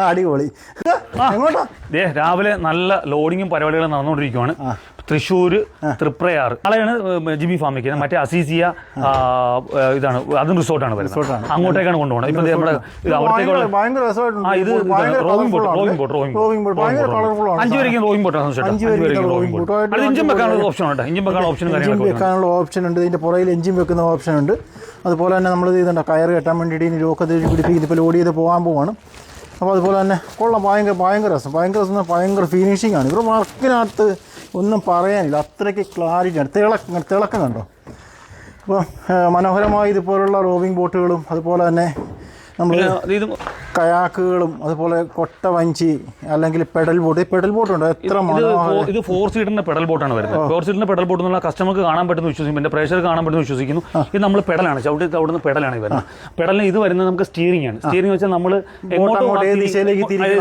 അടിപൊളി. എങ്ങോട്ടാ? രാവിലെ നല്ല ലോഡിങ്ങും പരിപാടികളും നടന്നുകൊണ്ടിരിക്കുകയാണ്. തൃശ്ശൂർ തൃപ്രയാർ നാളെയാണ് ജിബി ഫാമിക്ക്, മറ്റേ അസീസിയ ഇതാണ്, അതും റിസോർട്ടാണ് വരുന്നത്. അങ്ങോട്ടേക്കാണ് കൊണ്ടുപോകണം. ഇപ്പൊ നമ്മുടെ അവിടത്തേക്കുള്ള ഇത് റോവിംഗ് ബോട്ട് 5 വരെയും റോവിംഗ് ബോട്ടാണ്. 5 ബോട്ട് അത് ഇഞ്ചിൻ വെക്കാനുള്ള ഓപ്ഷൻ ഉണ്ട്. ഇഞ്ചിൻ വെക്കാനുള്ള ഓപ്ഷൻ ഉണ്ട്. ഇതിന്റെ പുറകിൽ എഞ്ചിൻ വെക്കുന്ന ഓപ്ഷൻ ഉണ്ട്. അതുപോലെ തന്നെ നമ്മൾ ഇതുണ്ട് കയറ് കെട്ടാൻ വേണ്ടിയിട്ട് ഇനി ലോക്കത്ത് പിടിപ്പിക്കുന്നത് ഇപ്പോൾ ലോഡ് ചെയ്ത് പോകാൻ പോവാണ്. അപ്പോൾ അതുപോലെ തന്നെ കൊള്ളാം. ഭയങ്കര രസം. ഭയങ്കര ഫിനിഷിംഗ് ആണ്. ഇവരുടെ വർക്കിനകത്ത് ഒന്നും പറയാനില്ല, അത്രയ്ക്ക് ക്ലാരിറ്റിയാണ്. തിളക്കം കണ്ടോ. അപ്പോൾ മനോഹരമായ ഇതുപോലുള്ള റോവിംഗ് ബോട്ടുകളും അതുപോലെ തന്നെ നമ്മൾ കയാക്കുകളും അതുപോലെ കൊട്ടവഞ്ചി അല്ലെങ്കിൽ പെഡൽ ബോട്ടുണ്ട്. എത്ര ഇത് 4 സീറ്ററിന്റെ പെഡൽ ബോട്ടാണ് വരുന്നത്. 4 സീറ്ററിന്റെ പെഡൽ ബോട്ട് എന്നുള്ള കസ്റ്റമർക്ക് കാണാൻ പറ്റുന്ന വിശ്വസിക്കും, എൻ്റെ പ്രേക്ഷകർ കാണാൻ പറ്റുന്ന വിശ്വസിക്കുന്നു. ഇത് നമ്മൾ പെഡലാണ്, ചവിട്ടി അവിടുന്ന് പെഡലാണ് വരുന്നത്. പെഡലിന് ഇത് വരുന്നത് നമുക്ക് സ്റ്റിയറിംഗ് ആണ്. സ്റ്റിയറിംഗ് വെച്ചാൽ നമ്മൾ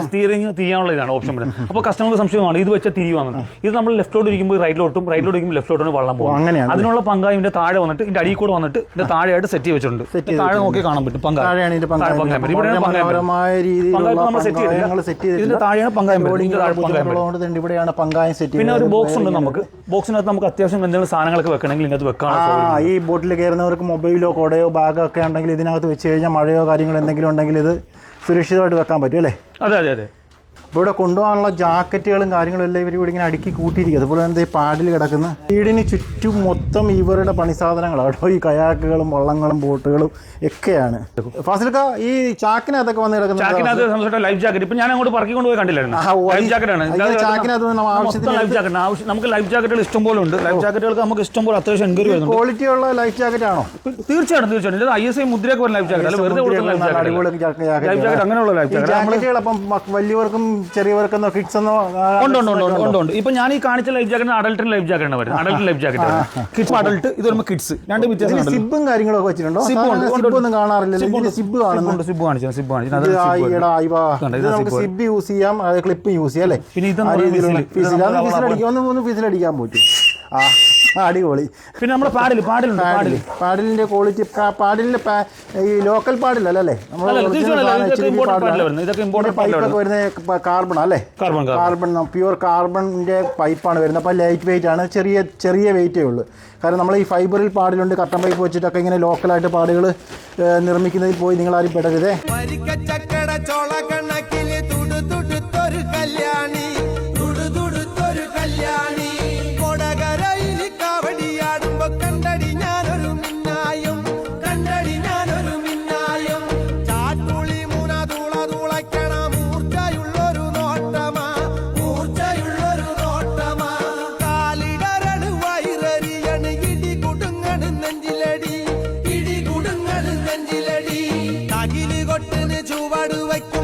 സ്റ്റിയറിംഗ് തിരിയാനുള്ള ഇതാണ് ഓപ്ഷൻ വരുന്നത്. അപ്പോൾ കസ്റ്റമർക്ക് സംശയമാണ് ഇത് വെച്ചാൽ തിരിയുവാണ്. ഇത് നമ്മൾ ലെഫ്റ്റോട്ട് ഇരിക്കുമ്പോൾ റൈറ്റിലോട്ടും ഇരിക്കുമ്പോൾ ലെഫ്റ്റോട്ടാണ് വള്ളം പോകും. അങ്ങനെയാണ്. അതിനുള്ള പങ്കായ ഇതിന്റെ താഴെ വന്നിട്ട് ഇതിന്റെ അടിയിൽ കൂടെ വന്നിട്ട് ഇതിന്റെ താഴെയായിട്ട് സെറ്റ് ചെയ്ത് വെച്ചിട്ടുണ്ട്. താഴെ നോക്കി കാണാൻ പറ്റും പങ്കായ. മനോഹരമായ രീതിയിലുള്ള ഇവിടെയാണ് പങ്കായം സെറ്റ്. പിന്നെ ഒരു ബോക്സ് ഉണ്ട് നമുക്ക്. ബോക്സിനകത്ത് നമുക്ക് അത്യാവശ്യം എന്തെങ്കിലും സാധനങ്ങളൊക്കെ വെക്കണമെങ്കിൽ ഇതിനകത്ത് വെക്കാം. ഈ ബോട്ടിൽ കയറുന്നവർക്ക് മൊബൈലോ കൊടയോ ബാഗോ ഒക്കെ ഉണ്ടെങ്കിൽ ഇതിനകത്ത് വെച്ച് കഴിഞ്ഞാൽ മഴയോ കാര്യങ്ങളോ എന്തെങ്കിലും ഉണ്ടെങ്കിൽ ഇത് സുരക്ഷിതമായിട്ട് വെക്കാൻ പറ്റും അല്ലേ? അതെ. ഇപ്പോൾ ഇവിടെ കൊണ്ടുപോകാനുള്ള ജാക്കറ്റുകളും കാര്യങ്ങളും എല്ലാം ഇവർ ഇവിടെ ഇങ്ങനെ അടുക്കി കൂട്ടിയിരിക്കും. അതുപോലെ തന്നെ പാഡിൽ കിടക്കുന്ന വീടിന് ചുറ്റും മൊത്തം ഇവരുടെ പണിസാധനങ്ങളാണ്. ഈ കയാക്കുകളും വള്ളങ്ങളും ബോട്ടുകളും ഒക്കെയാണ്. ഫാസിൽക്ക, ഈ ചാക്കിനകത്തൊക്കെ വന്ന് കിടക്കുന്ന ലൈഫ് ജാക്കറ്റ് ഇപ്പൊ ഞാൻ അങ്ങോട്ട് പറക്കിക്കൊണ്ട് പോയി കണ്ടില്ലായിരുന്നു. ലൈഫ് ജാക്കറ്റാണ്. നമുക്ക് ലൈഫ് ജാക്കറ്റുകൾ ഇഷ്ടം പോലെ ഉണ്ട്. ലൈഫ് ജാക്കറ്റുകൾക്ക് നമുക്ക് ഇഷ്ടം പോലെ അത്യാവശ്യം എൻക്വയറി വരുന്നുണ്ട്. ക്വാളിറ്റിയുള്ള ലൈഫ് ജാക്കറ്റ് ആണോ? തീർച്ചയായിട്ടും. ISI മുദ്രയൊക്കെ വരുന്ന ലൈഫ് ജാക്കറ്റ്, വെറുതെ ലൈഫ് ജാക്കറ്റ് അങ്ങനെയുള്ള ലൈഫ് ജാക്കറ്റ്. അപ്പം വലിയവർക്കും ചെറിയവർക്കെന്നോ കിഡ്സ് എന്നോ ഉണ്ട്. ഇപ്പൊ ഞാൻ ഈ കാണിച്ച life jacket adult life jacket വരുന്നത്. Adult life jacket, kids adult, ഇത് വരുമ്പോൾ കിഡ്സ്. രണ്ട് വ്യത്യാസം. സിബും കാര്യങ്ങളൊക്കെ വെച്ചിട്ടുണ്ടോ? ഒന്നും കാണാറില്ല. സിബ് കാണുന്നുണ്ട്. സിബ് കാണിച്ചു. സിബ് യൂസ് ചെയ്യാം, ക്ലിപ്പ് യൂസ് ചെയ്യാം അല്ലേ? പിന്നെ ഫിസിലടിക്കാൻ പറ്റും. അടിപൊളി. പിന്നെ നമ്മുടെ പാഡിലിന്റെ ക്വാളിറ്റി, പാഡിലിന്റെ ഈ ലോക്കൽ പാഡിലല്ലേ, പൈപ്പൊക്കെ വരുന്ന കാർബൺ അല്ലേ? കാർബൺ പ്യുവർ കാർബണിന്റെ പൈപ്പാണ് വരുന്നത്. അപ്പോൾ ലൈറ്റ് വെയിറ്റ് ആണ്, ചെറിയ വെയിറ്റേ ഉള്ളൂ. കാരണം നമ്മൾ ഈ ഫൈബറിൽ പാടിലുണ്ട്, കട്ടൻ പൈപ്പ് വെച്ചിട്ടൊക്കെ ഇങ്ങനെ ലോക്കലായിട്ട് പാടുകൾ നിർമ്മിക്കുന്നതിൽ പോയി നിങ്ങളാരും പെടരുതേ. ചുവട് വയ്ക്കും